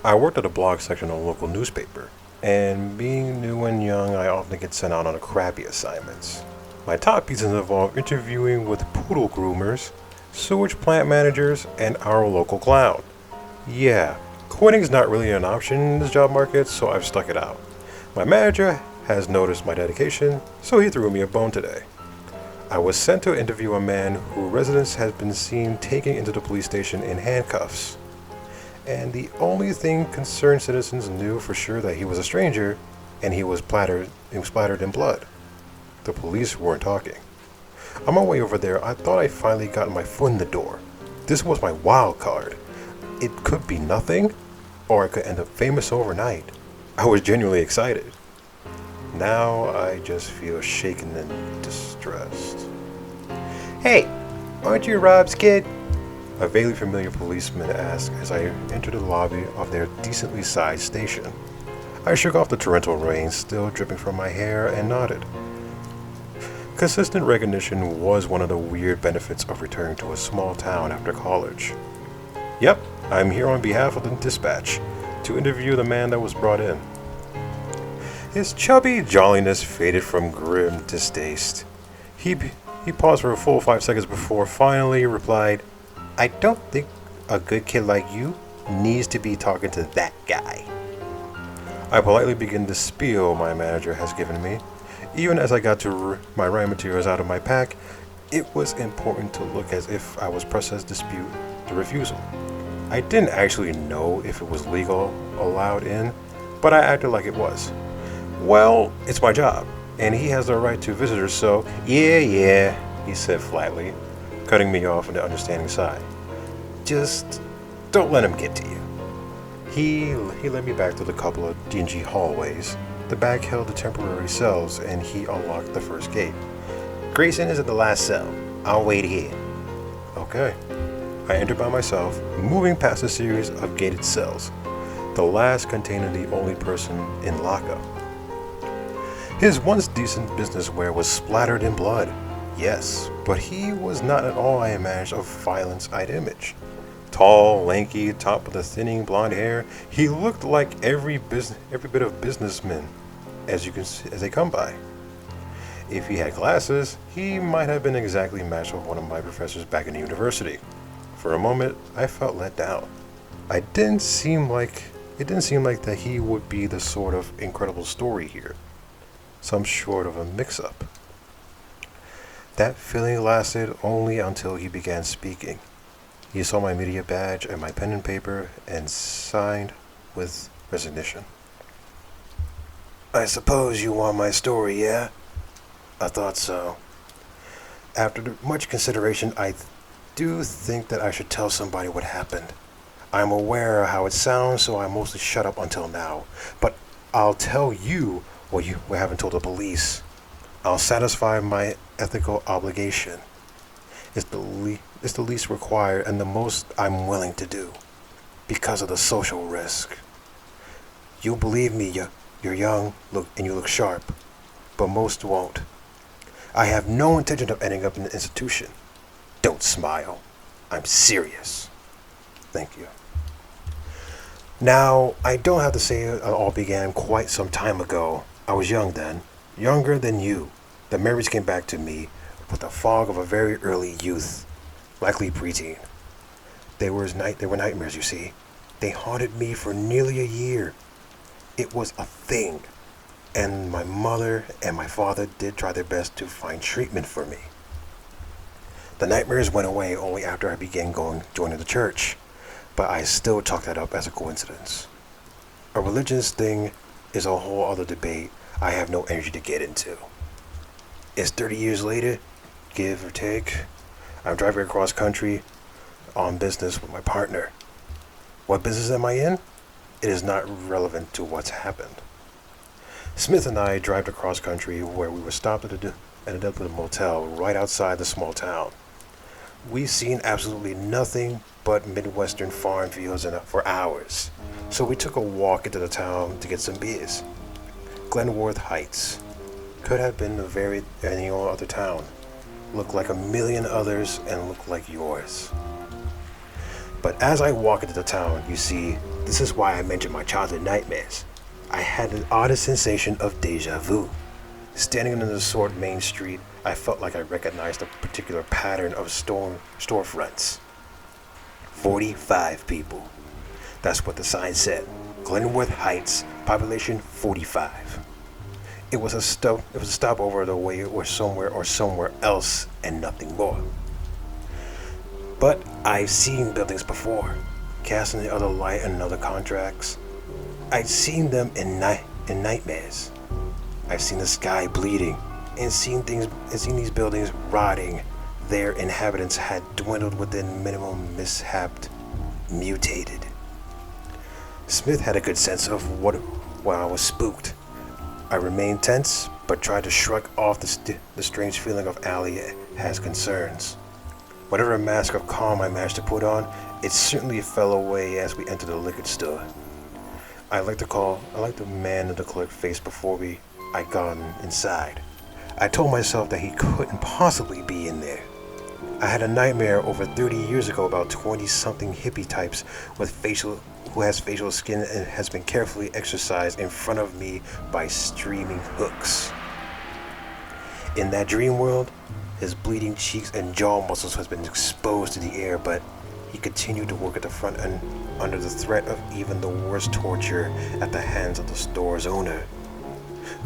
I worked at a blog section of a local newspaper, and being new and young, I often get sent out on crappy assignments. My top pieces involve interviewing with poodle groomers, sewage plant managers, and our local clown. Yeah, quitting is not really an option in this job market, so I've stuck it out. My manager has noticed my dedication, so he threw me a bone today. I was sent to interview a man who residents had been seen taking into the police station in handcuffs. And the only thing concerned citizens knew for sure that he was a stranger, and he was splattered in blood. The police weren't talking. On my way over there, I thought I finally got my foot in the door. This was my wild card. It could be nothing, or I could end up famous overnight. I was genuinely excited. Now I just feel shaken and distressed. Hey, aren't you Rob's kid? A vaguely familiar policeman asked as I entered the lobby of their decently sized station. I shook off the torrential rain still dripping from my hair and nodded. Consistent recognition was one of the weird benefits of returning to a small town after college. Yep, I'm here on behalf of the dispatch to interview the man that was brought in. His chubby jolliness faded from grim distaste. He paused for a full 5 seconds before finally replied, I don't think a good kid like you needs to be talking to that guy. I politely began the spiel my manager has given me. Even as I got to my writing materials out of my pack, it was important to look as if I was pressing dispute the refusal. I didn't actually know if it was legal allowed in, but I acted like it was. Well, it's my job, and he has the right to visitors, so yeah, he said flatly, cutting me off on the understanding side. Just don't let him get to you. He led me back to the couple of dingy hallways. The back held the temporary cells, and he unlocked the first gate. Grayson is at the last cell. I'll wait here. Okay. I entered by myself, moving past a series of gated cells, the last containing the only person in lockup. His once decent business wear was splattered in blood, yes, but he was not at all I imagined of violence I'd image. Tall, lanky, topped with a thinning blonde hair, he looked like every bit of businessman as they come by. If he had glasses, he might have been exactly matched with one of my professors back in the university. For a moment, I felt let down. It didn't seem like that he would be the sort of incredible story here. Some sort of a mix-up. That feeling lasted only until he began speaking. He saw my media badge and my pen and paper and signed with resignation. I suppose you want my story, yeah? I thought so. After much consideration, I do think that I should tell somebody what happened. I'm aware of how it sounds, so I mostly shut up until now. But I'll tell you what you haven't told the police. I'll satisfy my ethical obligation. It's the least required and the most I'm willing to do, because of the social risk. You'll believe me, you're young, and you look sharp, but most won't. I have no intention of ending up in an institution. Don't smile. I'm serious. Thank you. Now, I don't have to say it all began quite some time ago. I was young then, younger than you. The memories came back to me with the fog of a very early youth, likely preteen. They were nightmares, you see. They haunted me for nearly a year. It was a thing, and my mother and my father did try their best to find treatment for me. The nightmares went away only after I began joining the church, but I still chalk that up as a coincidence. A religious thing is a whole other debate I have no energy to get into. It's 30 years later, give or take. I'm driving across country on business with my partner. What business am I in? It is not relevant to what's happened. Smith and I drive across country where we were stopped ended up at a motel right outside the small town. We've seen absolutely nothing but Midwestern farm fields for hours, so we took a walk into the town to get some beers. Glenworth Heights could have been any other town. Looked like a million others and looked like yours. But as I walk into the town, you see, this is why I mentioned my childhood nightmares. I had an oddest sensation of deja vu. Standing on the Sword Main Street, I felt like I recognized a particular pattern of storefronts. 45 people. That's what the sign said. Glenworth Heights, population 45. It was a stop over the way or somewhere else and nothing more. But I've seen buildings before, casting the other light and other contracts. I've seen them in nightmares. I've seen the sky bleeding and seen these buildings rotting. Their inhabitants had dwindled within minimum mishap, mutated. Smith had a good sense of why I was spooked. I remained tense, but tried to shrug off the strange feeling of Allie has concerns. Whatever mask of calm I managed to put on, it certainly fell away as we entered the liquor store. I liked the man in the clerk face before I got inside. I told myself that he couldn't possibly be in there. I had a nightmare over 30 years ago about 20-something hippie types who has facial skin and has been carefully exercised in front of me by streaming hooks. In that dream world, his bleeding cheeks and jaw muscles has been exposed to the air, but he continued to work at the front end under the threat of even the worst torture at the hands of the store's owner,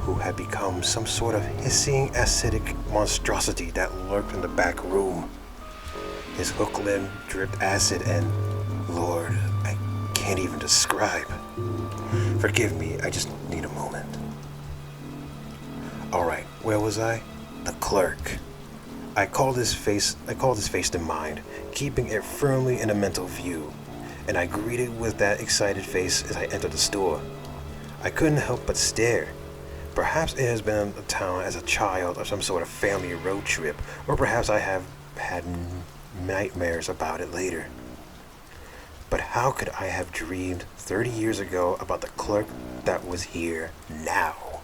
who had become some sort of hissing, acidic monstrosity that lurked in the back room. His hook limb dripped acid and, Lord, I can't even describe. Forgive me, I just need a moment. Alright, where was I? The clerk. I called his face to mind, keeping it firmly in a mental view, and I greeted with that excited face as I entered the store. I couldn't help but stare. Perhaps it has been in the town as a child or some sort of family road trip, or perhaps I have had nightmares about it later. But how could I have dreamed 30 years ago about the clerk that was here now?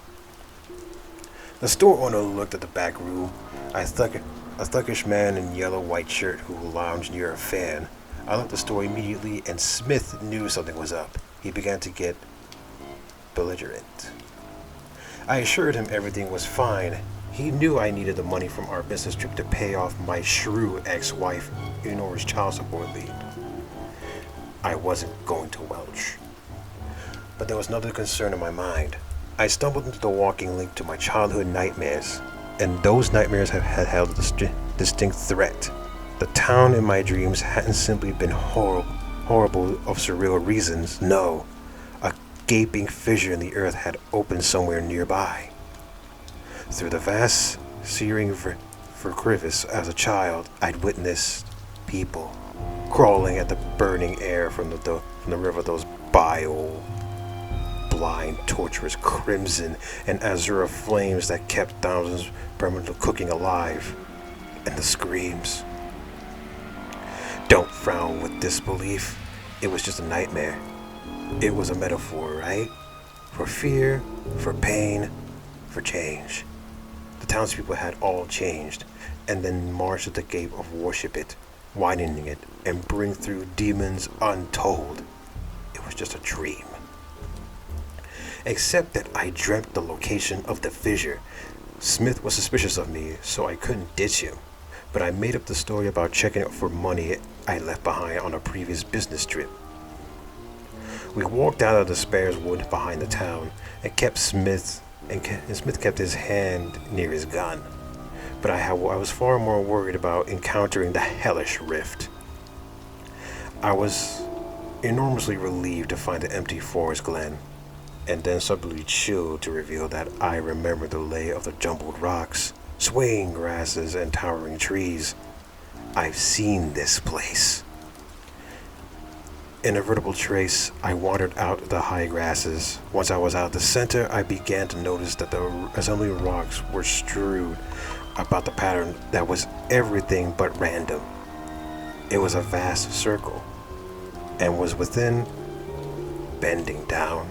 The store owner looked at the back room. A thuggish man in yellow-white shirt who lounged near a fan. I left the store immediately, and Smith knew something was up. He began to get belligerent. I assured him everything was fine. He knew I needed the money from our business trip to pay off my shrew ex-wife Eleanor's child support lien. I wasn't going to welch. But there was another concern in my mind. I stumbled into the walking link to my childhood nightmares, and those nightmares had held a distinct threat. The town in my dreams hadn't simply been horrible of surreal reasons. No, a gaping fissure in the earth had opened somewhere nearby. Through the vast, searing crevice as a child, I'd witnessed people crawling at the burning air from the river, those bile, blind, torturous crimson and azure flames that kept thousands permanently cooking alive, and the screams. Don't frown with disbelief. It was just a nightmare. It was a metaphor, right? For fear, for pain, for change. The townspeople had all changed, and then marched to the gate of worship it, widening it, and bring through demons untold. It was just a dream. Except that I dreamt the location of the fissure. Smith was suspicious of me, so I couldn't ditch him. But I made up the story about checking out for money I left behind on a previous business trip. We walked out of the Spares Wood behind the town, and Smith kept his hand near his gun. But I was far more worried about encountering the hellish rift. I was enormously relieved to find the empty forest glen, and then suddenly chilled to reveal that I remembered the lay of the jumbled rocks, swaying grasses, and towering trees. I've seen this place. In a vertical trace, I wandered out the high grasses. Once I was out the center, I began to notice that the assembly rocks were strewed about the pattern that was everything but random. It was a vast circle, and was within, bending down.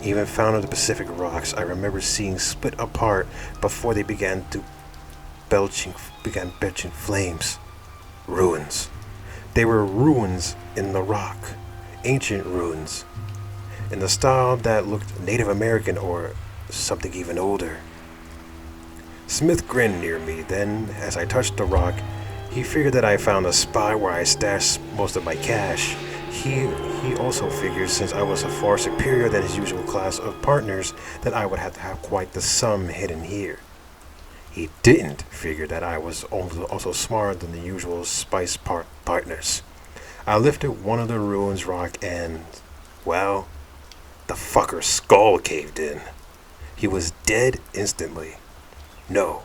Even found in the Pacific rocks, I remember seeing split apart before they began belching flames. Ruins. They were ruins in the rock, ancient ruins, in the style that looked Native American or something even older. Smith grinned near me, then, as I touched the rock, he figured that I found a spot where I stashed most of my cash. He also figured, since I was a far superior than his usual class of partners, that I would have to have quite the sum hidden here. He didn't figure that I was also smarter than the usual spice partners. I lifted one of the ruins rock and, well, the fucker's skull caved in. He was dead instantly. No,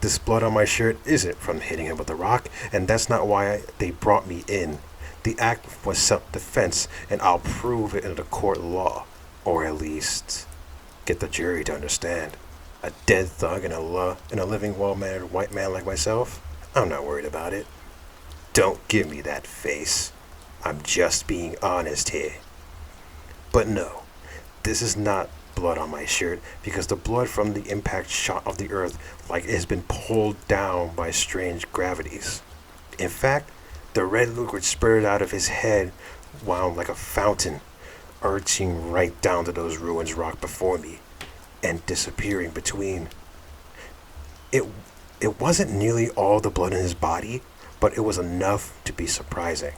this blood on my shirt isn't from hitting him with a rock, and that's not why they brought me in. The act was self-defense, and I'll prove it in the court of law, or at least get the jury to understand. A dead thug and a living, well-mannered white man like myself? I'm not worried about it. Don't give me that face. I'm just being honest here. But no, this is not blood on my shirt, because the blood from the impact shot of the earth like it has been pulled down by strange gravities. In fact, the red liquid spurted out of his head wound like a fountain, arching right down to those ruins rock before me, and disappearing between. It wasn't nearly all the blood in his body, but it was enough to be surprising.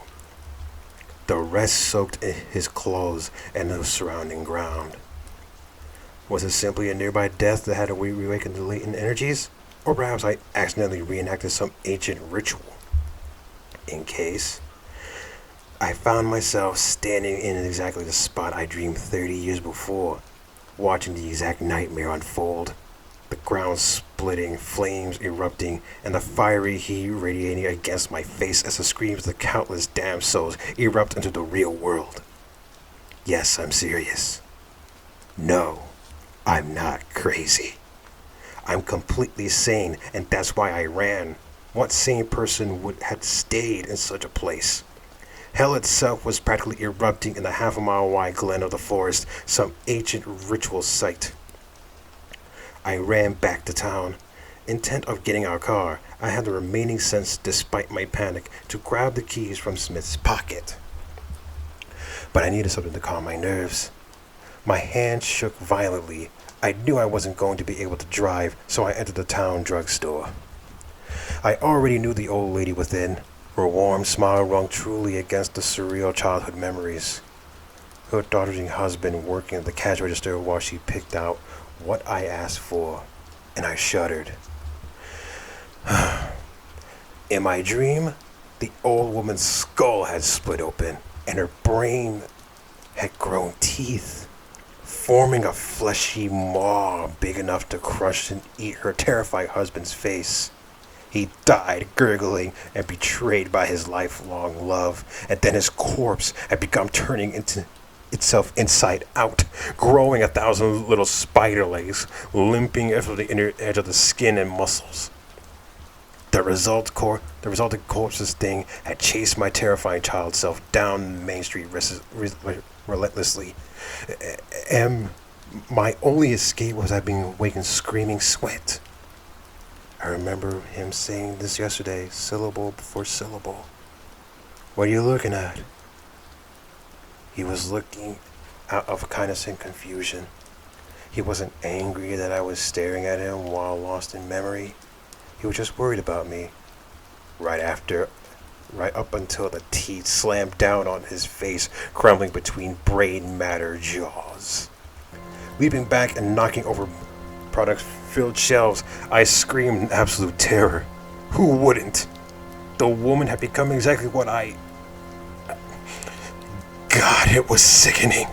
The rest soaked in his clothes and the surrounding ground. Was it simply a nearby death that had to reawaken the latent energies? Or perhaps I accidentally reenacted some ancient ritual? In case, I found myself standing in exactly the spot I dreamed 30 years before, watching the exact nightmare unfold. The ground splitting, flames erupting, and the fiery heat radiating against my face as the screams of the countless damned souls erupt into the real world. Yes, I'm serious. No, I'm not crazy. I'm completely sane, and that's why I ran. What sane person would have stayed in such a place? Hell itself was practically erupting in the half-a-mile-wide glen of the forest, some ancient ritual site. I ran back to town. Intent of getting our car, I had the remaining sense, despite my panic, to grab the keys from Smith's pocket. But I needed something to calm my nerves. My hand shook violently. I knew I wasn't going to be able to drive, so I entered the town drugstore. I already knew the old lady within. Her warm smile rung truly against the surreal childhood memories. Her doddering husband working at the cash register while she picked out what I asked for, and I shuddered. In my dream, the old woman's skull had split open, and her brain had grown teeth, forming a fleshy maw big enough to crush and eat her terrified husband's face. He died gurgling and betrayed by his lifelong love, and then his corpse had begun turning into itself inside out, growing 1,000 little spider legs, limping over the inner edge of the skin and muscles. The resulting corpse's thing had chased my terrifying child self down Main Street relentlessly, and my only escape was I being awakened screaming sweat. I remember him saying this yesterday, syllable before syllable. What are you looking at? He was looking out of kindness and confusion. He wasn't angry that I was staring at him while lost in memory. He was just worried about me. Right up until the teeth slammed down on his face, crumbling between brain matter jaws. Leaping back and knocking over product-filled shelves, I screamed in absolute terror. Who wouldn't? The woman had become exactly what God, it was sickening.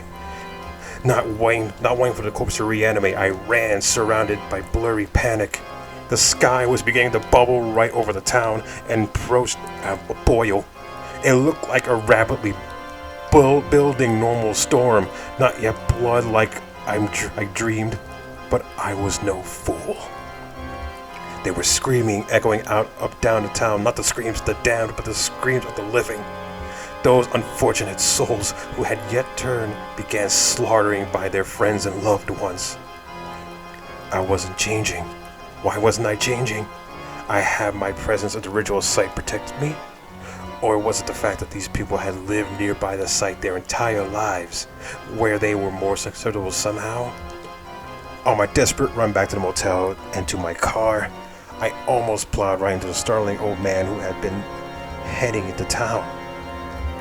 Not waiting for the corpse to reanimate, I ran, surrounded by blurry panic. The sky was beginning to bubble right over the town and approached a boil. It looked like a rapidly building normal storm, not yet blood like I dreamed, but I was no fool. They were screaming, echoing out up down the town, not the screams of the damned, but the screams of the living. Those unfortunate souls who had yet turned began slaughtering by their friends and loved ones. I wasn't changing. Why wasn't I changing? I had my presence at the ritual site protect me? Or was it the fact that these people had lived nearby the site their entire lives, where they were more susceptible somehow? On my desperate run back to the motel and to my car, I almost plowed right into the startling old man who had been heading into town.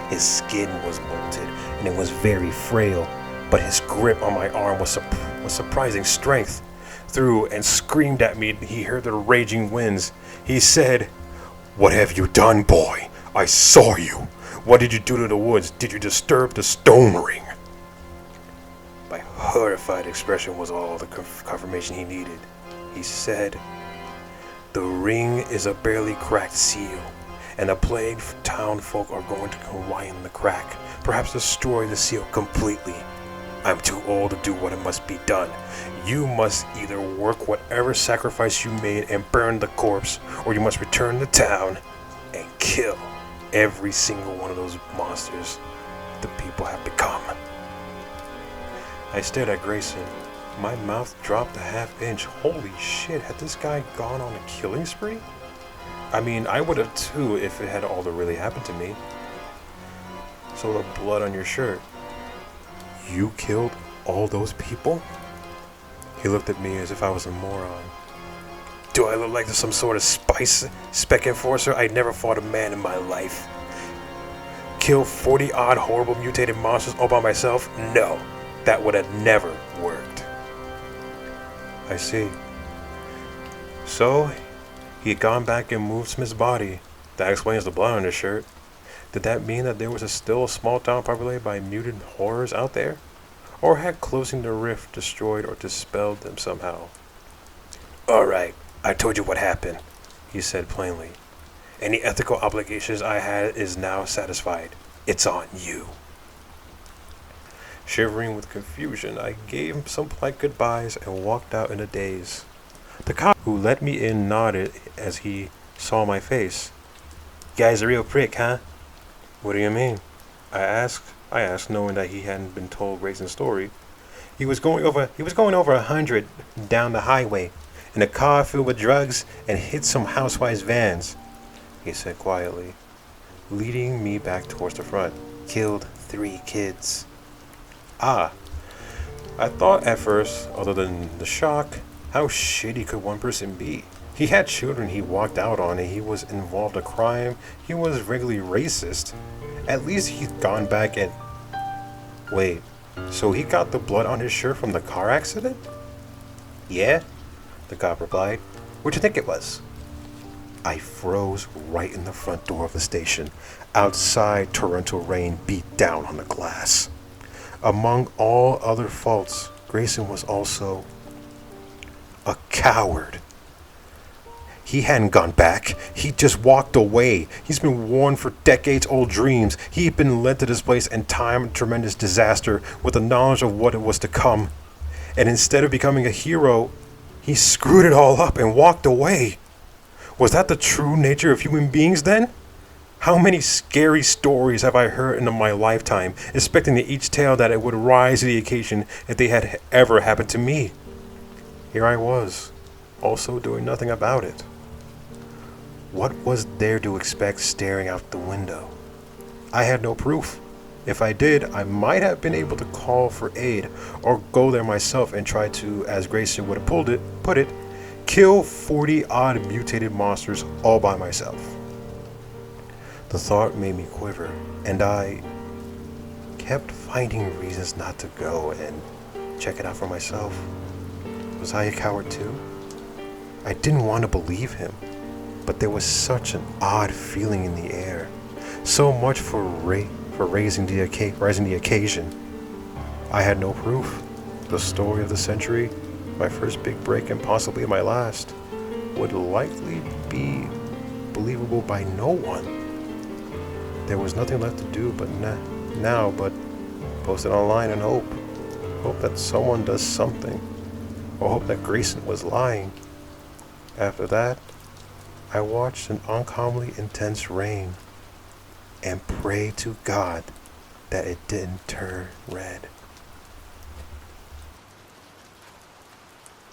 His skin was molted and it was very frail, but his grip on my arm was surprising strength. Threw and screamed at me. He heard the raging winds. He said, "What have you done, boy? I saw you. What did you do to the woods? Did you disturb the stone ring?" My horrified expression was all the confirmation he needed. He said, "The ring is a barely cracked seal, and the plagued town folk are going to widen the crack, perhaps destroy the seal completely. I'm too old to do what must be done. You must either work whatever sacrifice you made and burn the corpse, or you must return to town and kill every single one of those monsters the people have become." I stared at Grayson. My mouth dropped a half-inch. Holy shit, had this guy gone on a killing spree? I mean, I would have too if it had all that really happened to me. So the blood on your shirt. You killed all those people? He looked at me as if I was a moron. Do I look like some sort of spec enforcer? I never fought a man in my life. Kill 40 odd horrible mutated monsters all by myself? No, that would have never worked. I see. So, he had gone back and moved Smith's body. That explains the blood on his shirt. Did that mean that there was still a small town populated by mutant horrors out there? Or had closing the rift destroyed or dispelled them somehow? "Alright, I told you what happened," he said plainly. "Any ethical obligations I had is now satisfied. It's on you." Shivering with confusion, I gave him some polite goodbyes and walked out in a daze. The cop who let me in nodded as he saw my face. "Guy's a real prick, huh?" "What do you mean?" I asked, knowing that he hadn't been told Grayson's story. He was going over 100 down the highway in a car filled with drugs and hit some housewives' vans, he said quietly, leading me back towards the front. Killed 3 kids. Ah, I thought at first, other than the shock, how shitty could one person be? He had children he walked out on and he was involved in a crime. He was regularly racist. At least he'd gone back and... Wait, so he got the blood on his shirt from the car accident? "Yeah," the cop replied. "What'd you think it was?" I froze right in the front door of the station. Outside, torrential rain beat down on the glass. Among all other faults, Grayson was also a coward. He hadn't gone back. He just walked away. He's been warned for decades-old dreams. He'd been led to this place in time of tremendous disaster with the knowledge of what it was to come. And instead of becoming a hero, he screwed it all up and walked away. Was that the true nature of human beings then? How many scary stories have I heard in my lifetime, expecting that each tale that it would rise to the occasion if they had ever happened to me? Here I was, also doing nothing about it. What was there to expect staring out the window? I had no proof. If I did, I might have been able to call for aid or go there myself and try to, as Grayson would have put it, kill 40 odd mutated monsters all by myself. The thought made me quiver, and I kept finding reasons not to go and check it out for myself. Was I a coward too? I didn't want to believe him, but there was such an odd feeling in the air. So much for rising the occasion. I had no proof. The story of the century, my first big break and possibly my last, would likely be believable by no one. There was nothing left to do but post it online and hope. Hope that someone does something. Or hope that Grayson was lying. After that, I watched an uncommonly intense rain and prayed to God that it didn't turn red.